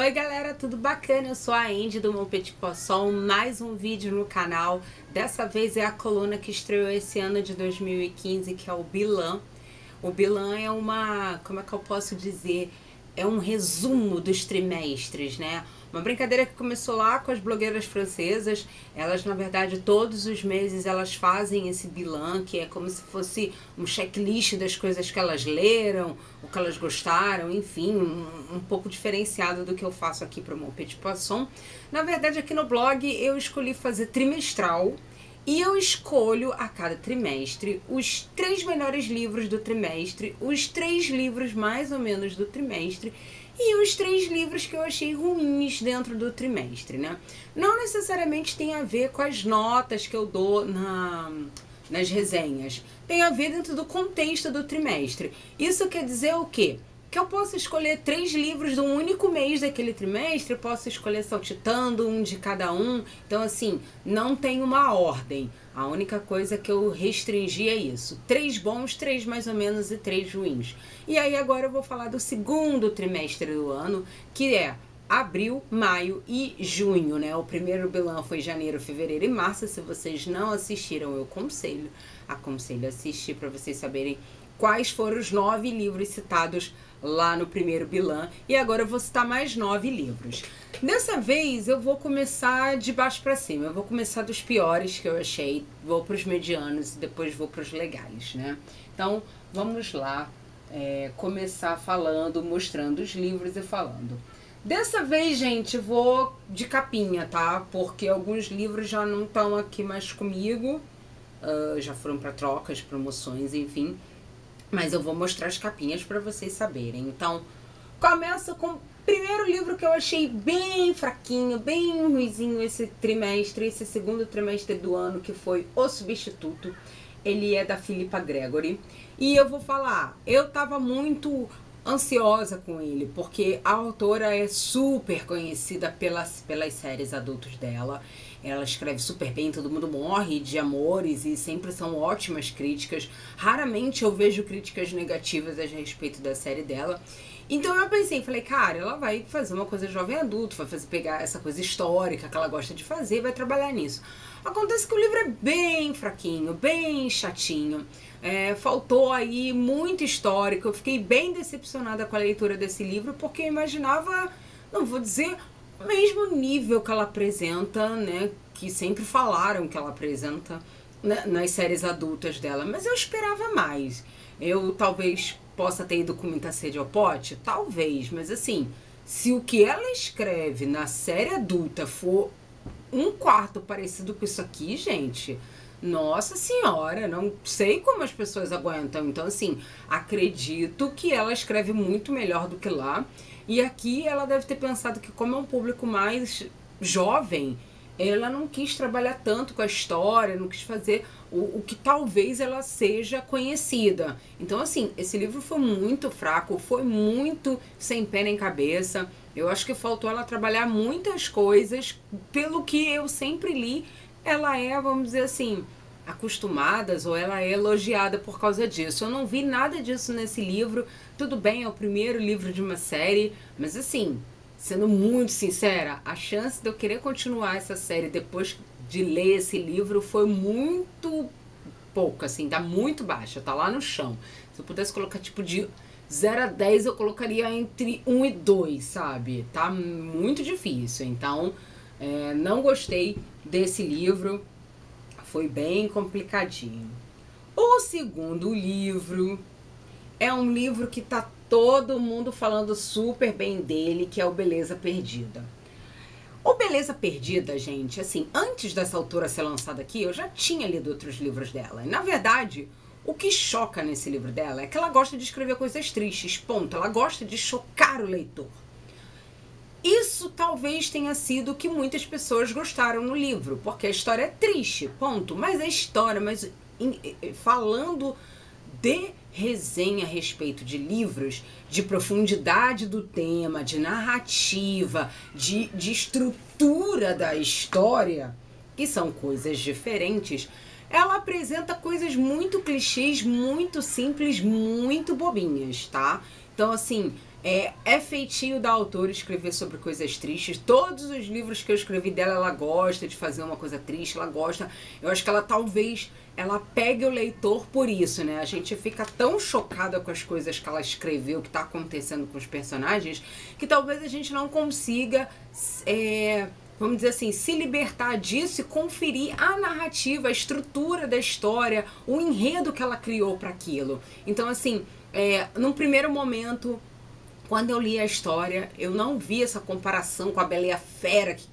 Oi galera, tudo bacana? Eu sou a Andy do Mon Petit Poisson, mais um vídeo no canal. Dessa vez é a coluna que estreou esse ano de 2015, que é o Bilan. O Bilan é uma, como é que eu posso dizer, é um resumo dos trimestres, né? Uma brincadeira que começou lá com as blogueiras francesas. Elas, na verdade, todos os meses elas fazem esse bilan, que é como se fosse um checklist das coisas que elas leram, o que elas gostaram, enfim, um pouco diferenciado do que eu faço aqui para o Mon Petit Poisson. Na verdade, aqui no blog eu escolhi fazer trimestral. E eu escolho a cada trimestre os 3 melhores livros do trimestre, os 3 livros mais ou menos do trimestre e os 3 livros que eu achei ruins dentro do trimestre, né? Não necessariamente tem a ver com as notas que eu dou nas resenhas, tem a ver dentro do contexto do trimestre. Isso quer dizer o quê? Que eu posso escolher 3 livros de um único mês daquele trimestre, eu posso escolher saltitando um de cada um. Então, assim, não tem uma ordem. A única coisa que eu restringi é isso. 3 bons, 3 mais ou menos e 3 ruins. E aí agora eu vou falar do segundo trimestre do ano, que é abril, maio e junho, né? O primeiro bilan foi janeiro, fevereiro e março. Se vocês não assistiram, eu aconselho a assistir para vocês saberem quais foram os 9 livros citados lá no primeiro bilan. E agora eu vou citar mais 9 livros. Dessa vez eu vou começar de baixo para cima. Eu vou começar dos piores que eu achei, vou para os medianos e depois vou para os legais, né? Então vamos lá começar falando, mostrando os livros e falando. Dessa vez, gente, vou de capinha, tá? Porque alguns livros já não estão aqui mais comigo, já foram para trocas, promoções, enfim. Mas eu vou mostrar as capinhas para vocês saberem. Então, começo com o primeiro livro que eu achei bem fraquinho, bem ruizinho esse trimestre, esse segundo trimestre do ano, que foi O Substituto. Ele é da Philippa Gregory. E eu vou falar, eu tava muito ansiosa com ele, porque a autora é super conhecida pelas séries adultos dela. Ela escreve super bem, todo mundo morre de amores e sempre são ótimas críticas. Raramente eu vejo críticas negativas a respeito da série dela. Então eu pensei, falei, cara, ela vai fazer uma coisa jovem adulto, vai pegar essa coisa histórica que ela gosta de fazer e vai trabalhar nisso. Acontece que o livro é bem fraquinho, bem chatinho. Faltou aí muito histórico. Eu fiquei bem decepcionada com a leitura desse livro, porque eu imaginava, não vou dizer o mesmo nível que ela apresenta, né, que sempre falaram que ela apresenta, né, nas séries adultas dela, mas eu esperava mais. Eu talvez possa ter ido com muita sede ao pote, talvez, mas assim, se o que ela escreve na série adulta for 1/4 parecido com isso aqui, gente, nossa senhora, não sei como as pessoas aguentam. Então, assim, acredito que ela escreve muito melhor do que lá. E aqui ela deve ter pensado que, como é um público mais jovem, ela não quis trabalhar tanto com a história, não quis fazer o que talvez ela seja conhecida. Então, assim, esse livro foi muito fraco, foi muito sem pé nem cabeça. Eu acho que faltou ela trabalhar muitas coisas. Pelo que eu sempre li, ela é, vamos dizer assim, acostumadas, ou ela é elogiada por causa disso. Eu não vi nada disso nesse livro. Tudo bem, é o primeiro livro de uma série, mas assim, sendo muito sincera, a chance de eu querer continuar essa série depois de ler esse livro foi muito pouca, assim, tá muito baixa, tá lá no chão. Se eu pudesse colocar tipo de 0 a 10, eu colocaria entre 1 e 2, sabe? Tá muito difícil, então não gostei desse livro, foi bem complicadinho. O segundo livro é um livro que tá todo mundo falando super bem dele, que é o Beleza Perdida. O Beleza Perdida, gente, assim, antes dessa autora ser lançada aqui, eu já tinha lido outros livros dela. E, na verdade, o que choca nesse livro dela é que ela gosta de escrever coisas tristes, ponto. Ela gosta de chocar o leitor. Isso talvez tenha sido o que muitas pessoas gostaram no livro, porque a história é triste, ponto. Mas a história, falando de resenha a respeito de livros, de profundidade do tema, de narrativa, de estrutura da história, que são coisas diferentes, ela apresenta coisas muito clichês, muito simples, muito bobinhas, tá? Então, assim, É feitio da autora escrever sobre coisas tristes. Todos os livros que eu escrevi dela, ela gosta de fazer uma coisa triste, ela gosta. Eu acho que ela talvez ela pegue o leitor por isso, né? A gente fica tão chocada com as coisas que ela escreveu, que tá acontecendo com os personagens, que talvez a gente não consiga, vamos dizer assim, se libertar disso e conferir a narrativa, a estrutura da história, o enredo que ela criou para aquilo. Então, assim, num primeiro momento, quando eu li a história, eu não vi essa comparação com a Bela e a Fera que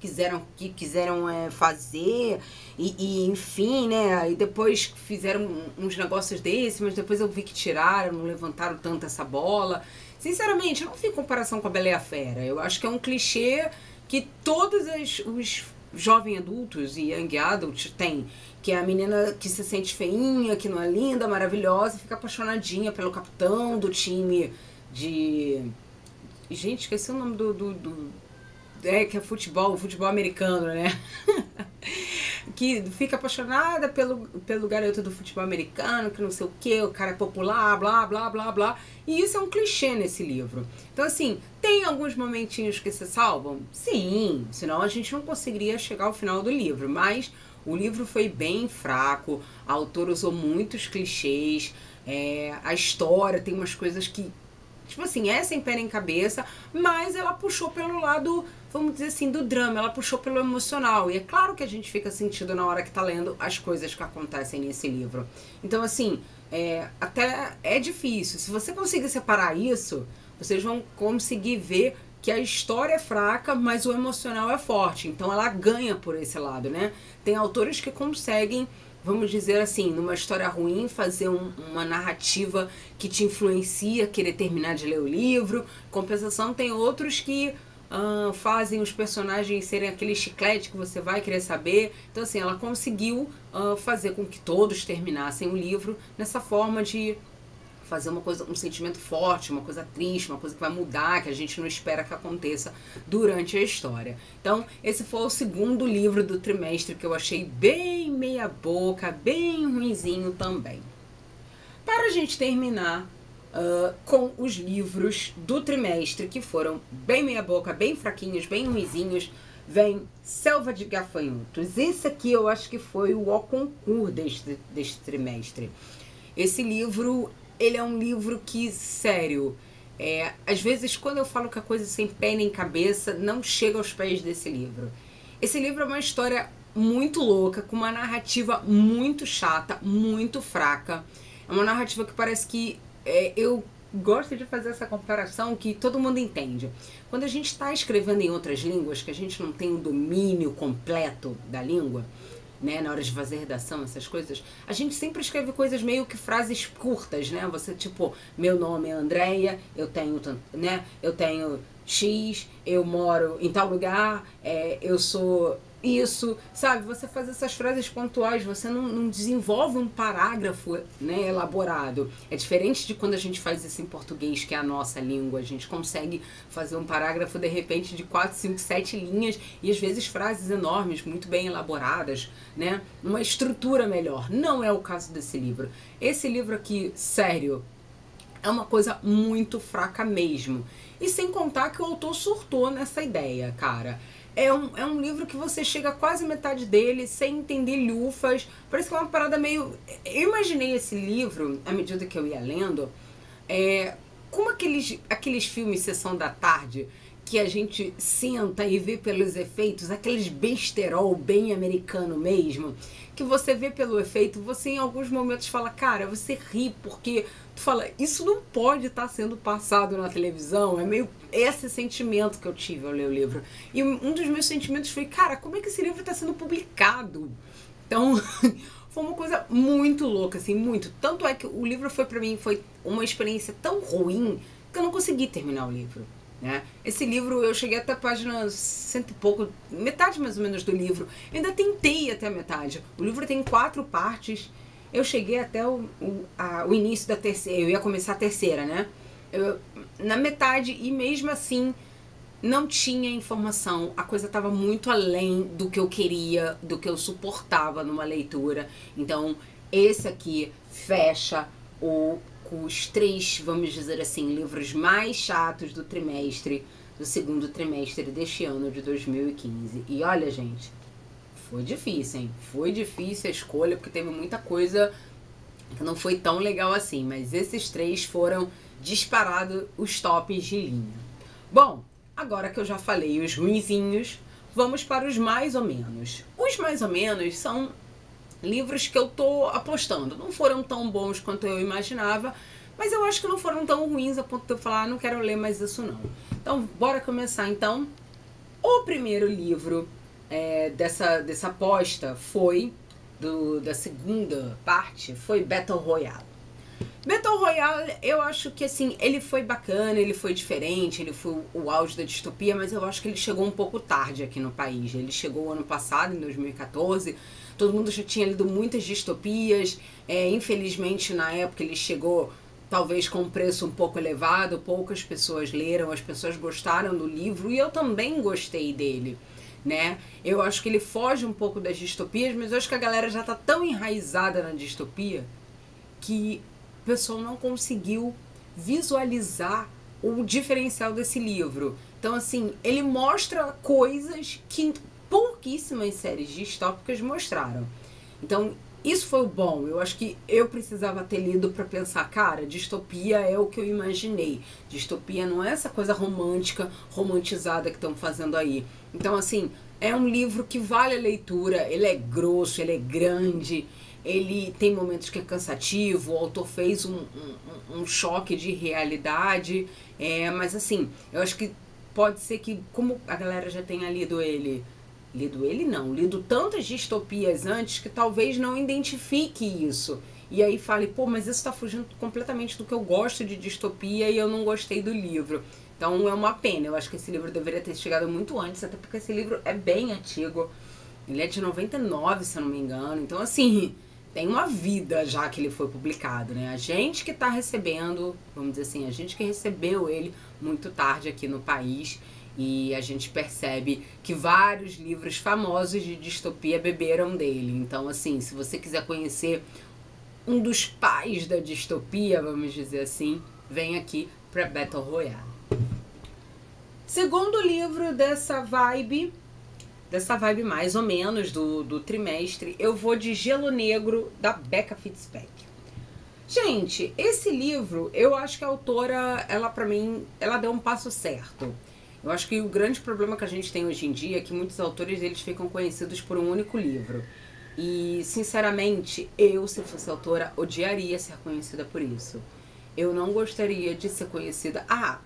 quiseram fazer e enfim, né? E depois fizeram uns negócios desses, mas depois eu vi que tiraram, não levantaram tanto essa bola. Sinceramente, eu não vi comparação com a Bela e a Fera. Eu acho que é um clichê que todos os jovens adultos e young adults têm, que é a menina que se sente feinha, que não é linda, maravilhosa, fica apaixonadinha pelo capitão do time de... Gente, esqueci o nome que é futebol americano, né? Que fica apaixonada pelo garoto do futebol americano, que não sei o que, o cara é popular, blá, blá, blá, blá. E isso é um clichê nesse livro. Então, assim, tem alguns momentinhos que se salvam? Sim, senão a gente não conseguiria chegar ao final do livro. Mas o livro foi bem fraco, a autora usou muitos clichês, a história tem umas coisas que, tipo assim, é sem pé nem cabeça, mas ela puxou pelo lado, vamos dizer assim, do drama, ela puxou pelo emocional. E é claro que a gente fica sentido na hora que tá lendo as coisas que acontecem nesse livro. Então, assim, até é difícil. Se você conseguir separar isso, vocês vão conseguir ver que a história é fraca, mas o emocional é forte. Então ela ganha por esse lado, né? Tem autores que conseguem, vamos dizer assim, numa história ruim, fazer uma narrativa que te influencia, querer terminar de ler o livro. Compensação, tem outros que fazem os personagens serem aquele chiclete que você vai querer saber. Então, assim, ela conseguiu fazer com que todos terminassem o livro nessa forma de fazer uma coisa, um sentimento forte, uma coisa triste, uma coisa que vai mudar, que a gente não espera que aconteça durante a história. Então, esse foi o segundo livro do trimestre que eu achei bem meia boca, bem ruinzinho também. Para a gente terminar com os livros do trimestre, que foram bem meia boca, bem fraquinhos, bem ruinzinhos, vem Selva de Gafanhotos. Esse aqui eu acho que foi o concurso deste trimestre. Esse livro, ele é um livro que, sério, às vezes quando eu falo que a coisa sem pé nem cabeça, não chega aos pés desse livro. Esse livro é uma história muito louca, com uma narrativa muito chata, muito fraca. É uma narrativa que parece que eu gosto de fazer essa comparação que todo mundo entende. Quando a gente está escrevendo em outras línguas, que a gente não tem o domínio completo da língua, né, na hora de fazer redação, essas coisas, a gente sempre escreve coisas meio que frases curtas, né? Você, tipo, meu nome é Andréia, eu tenho X, eu moro em tal lugar, eu sou isso, sabe? Você faz essas frases pontuais, você não desenvolve um parágrafo, né, elaborado. É diferente de quando a gente faz isso em português, que é a nossa língua. A gente consegue fazer um parágrafo, de repente, de 4, 5, 7 linhas e às vezes frases enormes, muito bem elaboradas, né? Uma estrutura melhor. Não é o caso desse livro. Esse livro aqui, sério, é uma coisa muito fraca mesmo. E sem contar que o autor surtou nessa ideia, cara. É um livro que você chega a quase metade dele sem entender lufas. Parece que é uma parada meio... Eu imaginei esse livro, à medida que eu ia lendo, como aqueles filmes Sessão da Tarde, que a gente senta e vê pelos efeitos, aqueles besterol bem americano mesmo, que você vê pelo efeito, você em alguns momentos fala, cara, você ri porque tu fala, isso não pode estar sendo passado na televisão. É meio esse sentimento que eu tive ao ler o livro. E um dos meus sentimentos foi, cara, como é que esse livro está sendo publicado? Então, foi uma coisa muito louca, assim, muito. Tanto é que o livro foi pra mim, foi uma experiência tão ruim que eu não consegui terminar o livro, né? Esse livro, eu cheguei até a página 100 e pouco, metade mais ou menos do livro. Ainda tentei ir até a metade. O livro tem 4 partes. Eu cheguei até o início da terceira. Eu ia começar a terceira, né? Na metade, e mesmo assim não tinha informação. A coisa estava muito além do que eu queria, do que eu suportava numa leitura. Então esse aqui fecha o os 3, vamos dizer assim, livros mais chatos do trimestre, do segundo trimestre deste ano de 2015. E olha, gente, foi difícil, hein? Foi difícil a escolha, porque teve muita coisa que não foi tão legal assim, mas esses 3 foram disparados os tops de linha. Bom, agora que eu já falei os ruinzinhos, vamos para os mais ou menos. Os mais ou menos são livros que eu tô apostando. Não foram tão bons quanto eu imaginava, mas eu acho que não foram tão ruins a ponto de eu falar, não quero ler mais isso não. Então, bora começar então. O primeiro livro dessa aposta foi, da segunda parte, foi Battle Royale. Battle Royale, eu acho que assim, ele foi bacana, ele foi diferente, ele foi o auge da distopia, mas eu acho que ele chegou um pouco tarde aqui no país. Ele chegou ano passado, em 2014, todo mundo já tinha lido muitas distopias, infelizmente na época ele chegou talvez com um preço um pouco elevado, poucas pessoas leram, as pessoas gostaram do livro e eu também gostei dele, né? Eu acho que ele foge um pouco das distopias, mas eu acho que a galera já tá tão enraizada na distopia que o pessoal não conseguiu visualizar o diferencial desse livro. Então, assim, ele mostra coisas que pouquíssimas séries distópicas mostraram. Então, isso foi o bom. Eu acho que eu precisava ter lido para pensar, cara, distopia é o que eu imaginei. Distopia não é essa coisa romântica, romantizada que estão fazendo aí. Então, assim, é um livro que vale a leitura. Ele é grosso, ele é grande, ele tem momentos que é cansativo, o autor fez um choque de realidade, mas assim, eu acho que pode ser que, como a galera já tenha lido tantas distopias antes, que talvez não identifique isso. E aí fale, pô, mas isso tá fugindo completamente do que eu gosto de distopia e eu não gostei do livro. Então é uma pena, eu acho que esse livro deveria ter chegado muito antes, até porque esse livro é bem antigo. Ele é de 99, se eu não me engano. Então, assim, tem uma vida já que ele foi publicado, né? A gente que tá recebendo, vamos dizer assim, a gente que recebeu ele muito tarde aqui no país, e a gente percebe que vários livros famosos de distopia beberam dele. Então, assim, se você quiser conhecer um dos pais da distopia, vamos dizer assim, vem aqui para Battle Royale. Segundo livro dessa vibe mais ou menos do trimestre, eu vou de Gelo Negro, da Becca Fitzpatrick. Gente, esse livro, eu acho que a autora, ela pra mim, ela deu um passo certo. Eu acho que o grande problema que a gente tem hoje em dia é que muitos autores, eles ficam conhecidos por um único livro. E, sinceramente, eu, se fosse autora, odiaria ser conhecida por isso. Eu não gostaria de ser conhecida,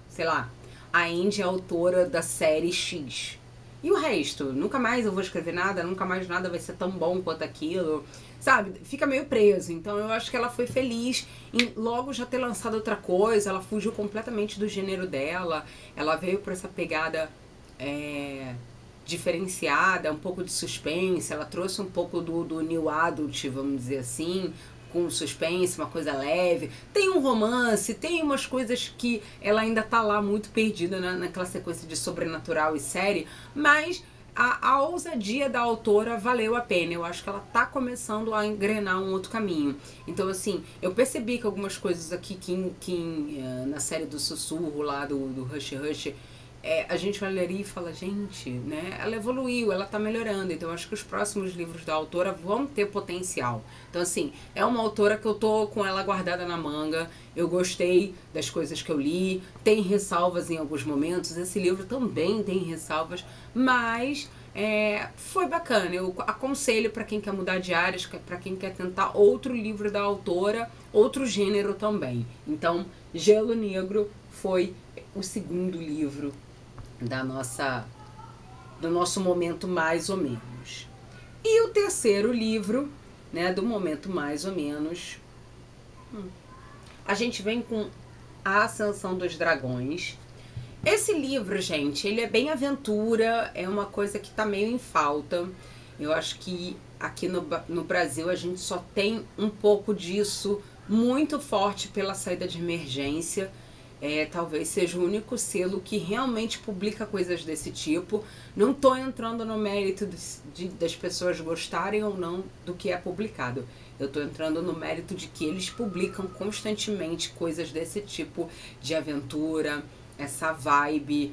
sei lá, a Andy é autora da série X. E o resto? Nunca mais eu vou escrever nada, nunca mais nada vai ser tão bom quanto aquilo, sabe? Fica meio preso. Então eu acho que ela foi feliz em logo já ter lançado outra coisa, ela fugiu completamente do gênero dela, ela veio pra essa pegada diferenciada, um pouco de suspense, ela trouxe um pouco do new adult, vamos dizer assim, com suspense, uma coisa leve, tem um romance, tem umas coisas que ela ainda tá lá muito perdida naquela sequência de sobrenatural e série, mas a ousadia da autora valeu a pena. Eu acho que ela tá começando a engrenar um outro caminho. Então, assim, eu percebi que algumas coisas aqui na série do Sussurro lá, do Hush Hush, a gente olharia e fala, gente, né, ela evoluiu, ela tá melhorando. Então eu acho que os próximos livros da autora vão ter potencial. Então, assim, é uma autora que eu tô com ela guardada na manga, eu gostei das coisas que eu li, tem ressalvas em alguns momentos, esse livro também tem ressalvas, mas foi bacana. Eu aconselho para quem quer mudar de áreas, para quem quer tentar outro livro da autora, outro gênero também. Então, Gelo Negro foi o segundo livro do nosso momento mais ou menos. E o terceiro livro, né, do momento mais ou menos, a gente vem com A Ascensão dos Dragões. Esse livro, gente, ele é bem aventura, é uma coisa que tá meio em falta. Eu acho que aqui no Brasil a gente só tem um pouco disso muito forte pela saída de emergência. Talvez seja o único selo que realmente publica coisas desse tipo. Não tô entrando no mérito das pessoas gostarem ou não do que é publicado. Eu tô entrando no mérito de que eles publicam constantemente coisas desse tipo de aventura, essa vibe,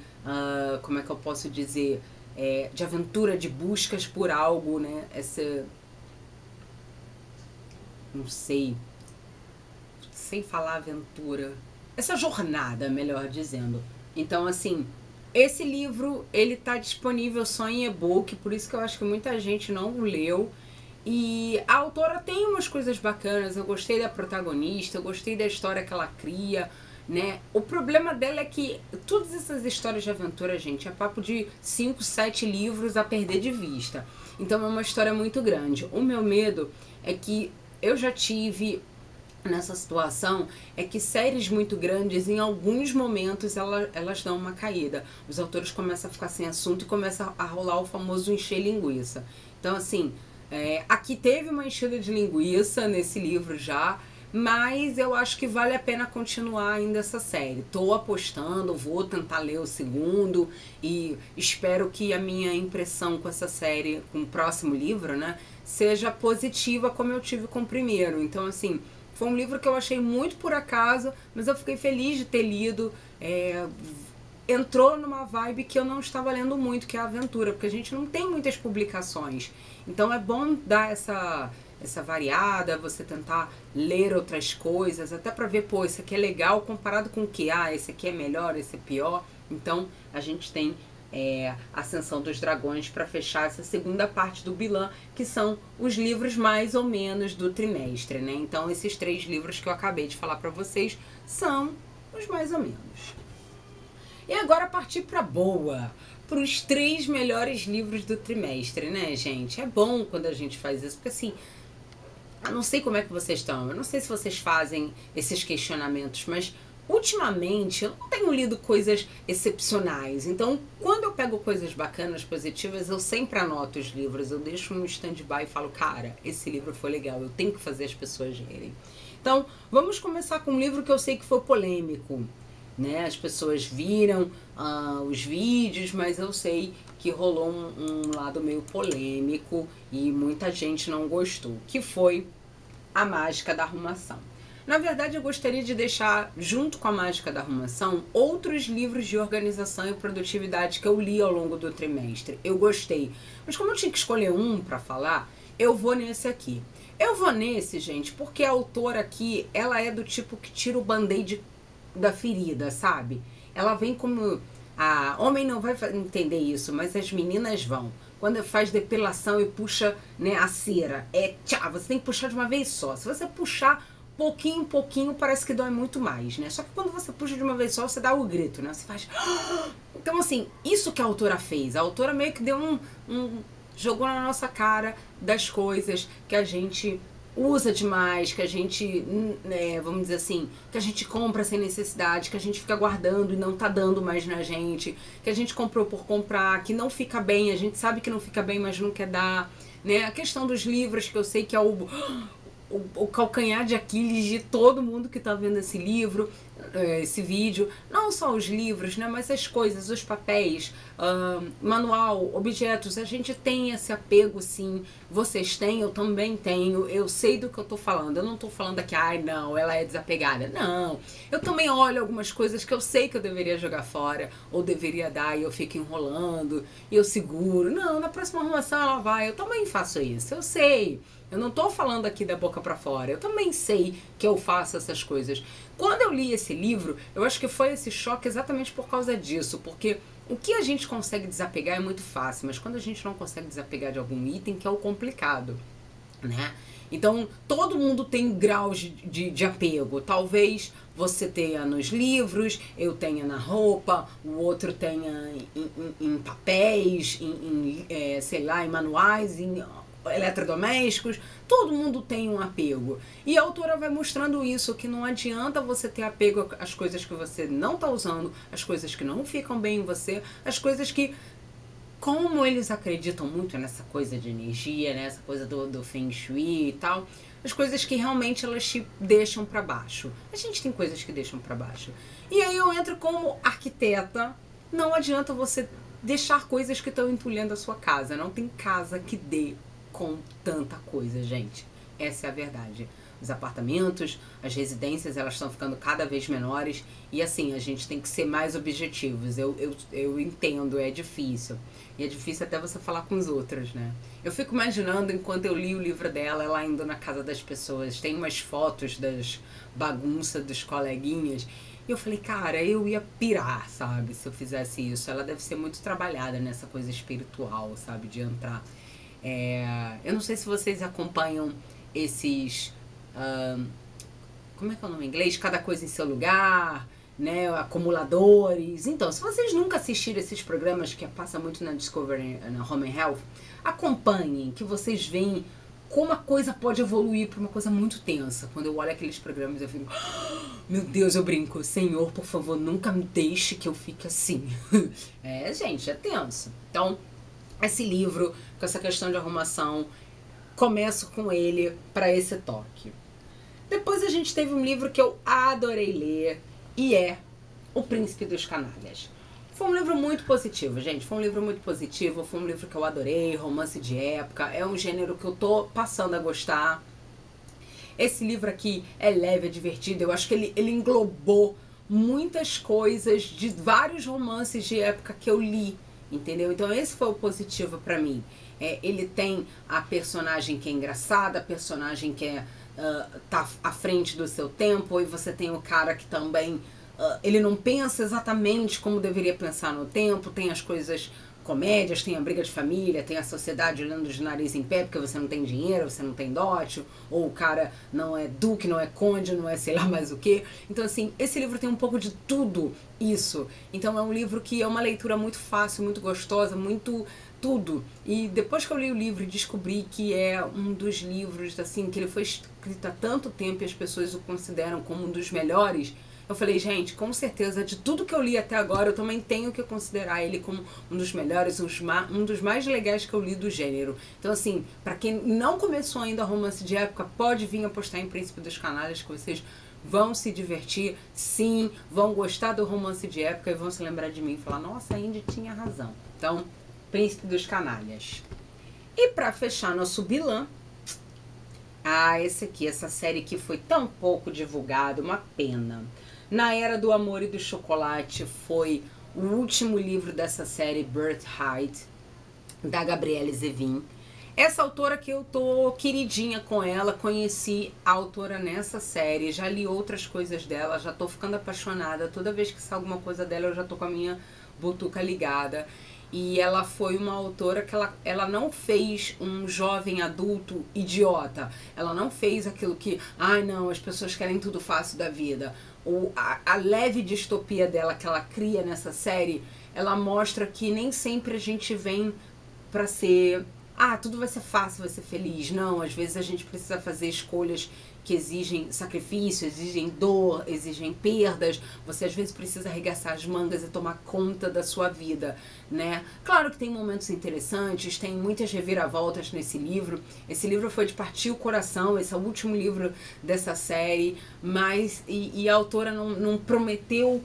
como é que eu posso dizer, de aventura, de buscas por algo, né? Essa, não sei, sem falar aventura, essa jornada, melhor dizendo. Então, assim, esse livro, ele tá disponível só em e-book, por isso que eu acho que muita gente não o leu. E a autora tem umas coisas bacanas, eu gostei da protagonista, eu gostei da história que ela cria, né? O problema dela é que todas essas histórias de aventura, gente, é papo de 5, 7 livros a perder de vista. Então é uma história muito grande. O meu medo é que eu já tive nessa situação, é que séries muito grandes, em alguns momentos, elas dão uma caída. Os autores começam a ficar sem assunto e começa a rolar o famoso encher linguiça. Então, assim, aqui teve uma enchida de linguiça nesse livro já, mas eu acho que vale a pena continuar ainda essa série. Tô apostando, vou tentar ler o segundo e espero que a minha impressão com essa série, com o próximo livro, né, seja positiva como eu tive com o primeiro. Então, assim, foi um livro que eu achei muito por acaso, mas eu fiquei feliz de ter lido. Entrou numa vibe que eu não estava lendo muito, que é a aventura, porque a gente não tem muitas publicações. Então é bom dar essa variada, você tentar ler outras coisas, até para ver, pô, esse aqui é legal comparado com o que? Esse aqui é melhor, esse é pior. Então a gente tem Ascensão dos Dragões para fechar essa segunda parte do Bilan, que são os livros mais ou menos do trimestre, né? Então esses 3 livros que eu acabei de falar para vocês são os mais ou menos. E agora partir para boa, para os 3 melhores livros do trimestre, né, gente? É bom quando a gente faz isso, porque assim, eu não sei como é que vocês estão, eu não sei se vocês fazem esses questionamentos, mas ultimamente eu não tenho lido coisas excepcionais. Então, quando eu pego coisas bacanas, positivas, eu sempre anoto os livros, eu deixo um stand-by e falo, cara, esse livro foi legal, eu tenho que fazer as pessoas lerem. Então, vamos começar com um livro que eu sei que foi polêmico, né? As pessoas viram os vídeos, mas eu sei que rolou um lado meio polêmico e muita gente não gostou, que foi A Mágica da Arrumação. Na verdade, eu gostaria de deixar, junto com A Mágica da Arrumação, outros livros de organização e produtividade que eu li ao longo do trimestre. Eu gostei. Mas como eu tinha que escolher um para falar, eu vou nesse aqui. Eu vou nesse, gente, porque a autora aqui, ela é do tipo que tira o band-aid da ferida, sabe? Ela vem como... homem não vai entender isso, mas as meninas vão. Quando faz depilação e puxa, né, a cera, você tem que puxar de uma vez só. Se você puxar pouquinho, pouquinho, parece que dói muito mais, né? Só que quando você puxa de uma vez só, você dá o grito, né? Você faz... Então, assim, isso que a autora fez. A autora meio que deu jogou na nossa cara das coisas que a gente usa demais, que a gente, vamos dizer assim, que a gente compra sem necessidade, que a gente fica guardando e não tá dando mais na gente, que a gente comprou por comprar, que não fica bem, a gente sabe que não fica bem, mas não quer dar, né? A questão dos livros, que eu sei que é o calcanhar de Aquiles de todo mundo que tá vendo esse livro, esse vídeo, não só os livros, né, mas as coisas, os papéis, manual, objetos, a gente tem esse apego, sim. Vocês têm, eu também tenho, eu sei do que eu tô falando, eu não tô falando aqui, ai não, ela é desapegada, não, eu também olho algumas coisas que eu sei que eu deveria jogar fora, ou deveria dar, e eu fico enrolando, e eu seguro, não, na próxima arrumação ela vai, eu também faço isso, eu sei. Eu não tô falando aqui da boca pra fora, eu também sei que eu faço essas coisas. Quando eu li esse livro, eu acho que foi esse choque exatamente por causa disso, porque o que a gente consegue desapegar é muito fácil, mas quando a gente não consegue desapegar de algum item, que é o complicado, né? Então, todo mundo tem graus de apego. Talvez você tenha nos livros, eu tenha na roupa, o outro tenha em papéis, sei lá, em manuais, em eletrodomésticos, todo mundo tem um apego. E a autora vai mostrando isso, que não adianta você ter apego às coisas que você não está usando, às coisas que não ficam bem em você, às coisas que, como eles acreditam muito nessa coisa de energia, né, essa coisa do Feng Shui e tal, as coisas que realmente elas te deixam para baixo. A gente tem coisas que deixam para baixo. E aí eu entro como arquiteta, não adianta você deixar coisas que estão entulhando a sua casa, não tem casa que dê com tanta coisa, gente. essa é a verdade. Os apartamentos, as residências, elas estão ficando cada vez menores e assim, a gente tem que ser mais objetivos. Eu entendo, é difícil. E é difícil até você falar com os outros, né? Eu fico imaginando, enquanto eu li o livro dela, ela indo na casa das pessoas. Tem umas fotos das bagunças dos coleguinhas. E eu falei, cara, eu ia pirar, sabe? Se eu fizesse isso. Ela deve ser muito trabalhada nessa coisa espiritual, sabe? De entrar. Eu não sei se vocês acompanham esses... como é que é o nome em inglês? Cada coisa em seu lugar, né? Acumuladores. Então, se vocês nunca assistiram esses programas que passa muito na Discovery, na Home and Health, acompanhem, que vocês veem como a coisa pode evoluir para uma coisa muito tensa. Quando eu olho aqueles programas, eu fico, meu Deus, eu brinco, Senhor, por favor, nunca me deixe que eu fique assim. Gente, é tenso. Então, esse livro, com essa questão de arrumação, começo com ele para esse toque. Depois a gente teve um livro que eu adorei ler, e é O Príncipe dos Canalhas. Foi um livro muito positivo, gente. Foi um livro muito positivo, foi um livro que eu adorei, romance de época. É um gênero que eu tô passando a gostar. Esse livro aqui é leve, é divertido. Eu acho que ele englobou muitas coisas de vários romances de época que eu li, entendeu? Então esse foi o positivo pra mim. Ele tem a personagem que é engraçada, a personagem que tá à frente do seu tempo, e você tem o cara que também ele não pensa exatamente como deveria pensar no tempo, tem as coisas comédias, tem a briga de família, tem a sociedade olhando de nariz em pé porque você não tem dinheiro, você não tem dote, ou o cara não é duque, não é conde, não é sei lá mais o que. Então assim, esse livro tem um pouco de tudo isso. Então é um livro que é uma leitura muito fácil, muito gostosa, muito tudo. E depois que eu li o livro e descobri que é um dos livros, assim, que ele foi escrito há tanto tempo e as pessoas o consideram como um dos melhores, eu falei, gente, com certeza, de tudo que eu li até agora, eu também tenho que considerar ele como um dos melhores, um dos mais legais que eu li do gênero. Então, assim, pra quem não começou ainda romance de época, pode vir apostar em Príncipe dos Canalhas, que vocês vão se divertir, sim, vão gostar do romance de época e vão se lembrar de mim e falar, nossa, a Indy tinha razão. Então, Príncipe dos Canalhas. E pra fechar nosso Bilan, esse aqui, essa série que foi tão pouco divulgada, uma pena. Na Era do Amor e do Chocolate foi o último livro dessa série, Birthright, da Gabrielle Zevin. Essa autora que eu tô queridinha com ela, conheci a autora nessa série, já li outras coisas dela, já tô ficando apaixonada. Toda vez que sai alguma coisa dela, eu já tô com a minha butuca ligada. E ela foi uma autora que ela não fez um jovem adulto idiota. Ela não fez aquilo que, ai não, as pessoas querem tudo fácil da vida. A leve distopia dela que ela cria nessa série, ela mostra que nem sempre a gente vem pra ser, tudo vai ser fácil, vai ser feliz. Não, às vezes a gente precisa fazer escolhas que exigem sacrifício, exigem dor, exigem perdas. Você às vezes precisa arregaçar as mangas e tomar conta da sua vida, né? Claro que tem momentos interessantes, tem muitas reviravoltas nesse livro. Esse livro foi de partir o coração, esse é o último livro dessa série, mas e a autora não prometeu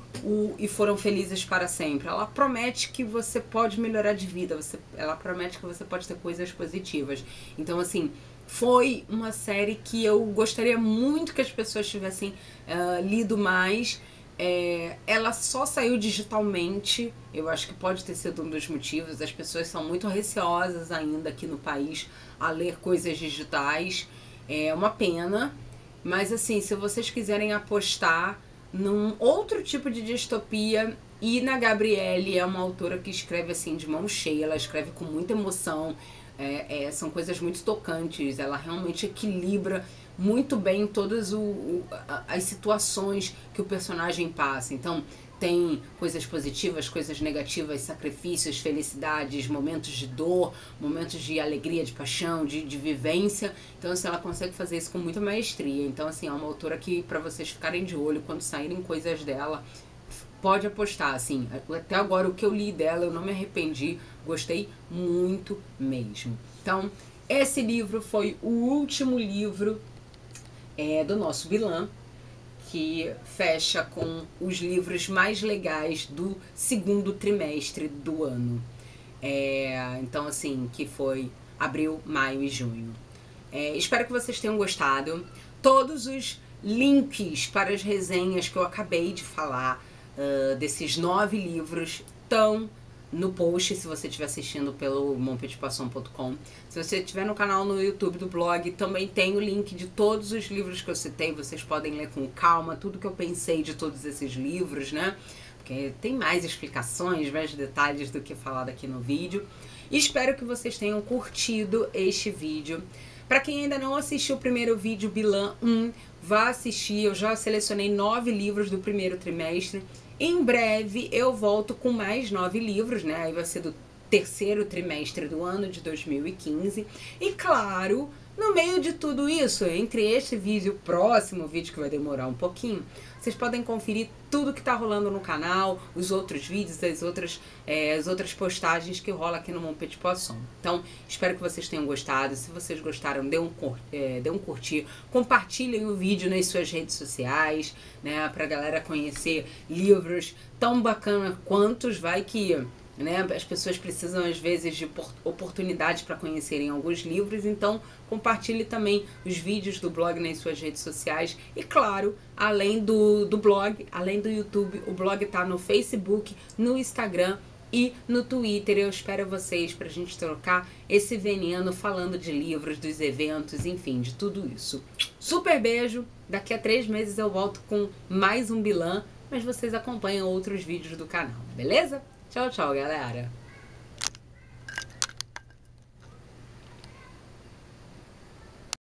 e foram felizes para sempre. Ela promete que você pode melhorar de vida, ela promete que você pode ter coisas positivas. Então assim, foi uma série que eu gostaria muito que as pessoas tivessem lido mais. Ela só saiu digitalmente, eu acho que pode ter sido um dos motivos. As pessoas são muito receosas ainda aqui no país a ler coisas digitais. É uma pena, mas assim, se vocês quiserem apostar num outro tipo de distopia, e na Gabrielle é uma autora que escreve assim de mão cheia, ela escreve com muita emoção. São coisas muito tocantes, ela realmente equilibra muito bem todas as situações que o personagem passa. Então tem coisas positivas, coisas negativas, sacrifícios, felicidades, momentos de dor, momentos de alegria, de paixão, de vivência. Então assim, ela consegue fazer isso com muita maestria. Então assim, é uma autora que, para vocês ficarem de olho quando saírem coisas dela, pode apostar, assim, até agora o que eu li dela, eu não me arrependi, gostei muito mesmo. Então, esse livro foi o último livro do nosso Bilan, que fecha com os livros mais legais do segundo trimestre do ano. Então, assim, que foi abril, maio e junho. Espero que vocês tenham gostado. Todos os links para as resenhas que eu acabei de falar, desses 9 livros, estão no post, se você estiver assistindo pelo monpetitpoisson.com. Se você estiver no canal no YouTube do blog, também tem o link de todos os livros que eu citei. Vocês podem ler com calma tudo que eu pensei de todos esses livros, né? Porque tem mais explicações, mais detalhes do que falado aqui no vídeo. E espero que vocês tenham curtido este vídeo. Para quem ainda não assistiu o primeiro vídeo, Bilan 1, vá assistir. Eu já selecionei 9 livros do primeiro trimestre. Em breve eu volto com mais 9 livros, né? Aí vai ser do terceiro trimestre do ano de 2015. E claro, no meio de tudo isso, entre este vídeo e o próximo vídeo, que vai demorar um pouquinho, vocês podem conferir tudo que tá rolando no canal, os outros vídeos, as outras postagens que rola aqui no Mon Petit Poisson. Então, espero que vocês tenham gostado. Se vocês gostaram, dê um curtir, compartilhem o vídeo nas suas redes sociais, né, pra galera conhecer livros tão bacana quantos, vai que... né? As pessoas precisam às vezes de oportunidades para conhecerem alguns livros, então compartilhe também os vídeos do blog nas suas redes sociais. E claro, além do blog, além do YouTube, o blog tá no Facebook, no Instagram e no Twitter. Eu espero vocês pra gente trocar esse veneno falando de livros, dos eventos, enfim, de tudo isso. Super beijo! Daqui a 3 meses eu volto com mais um Bilan, mas vocês acompanham outros vídeos do canal, beleza? Tchau, tchau, galera!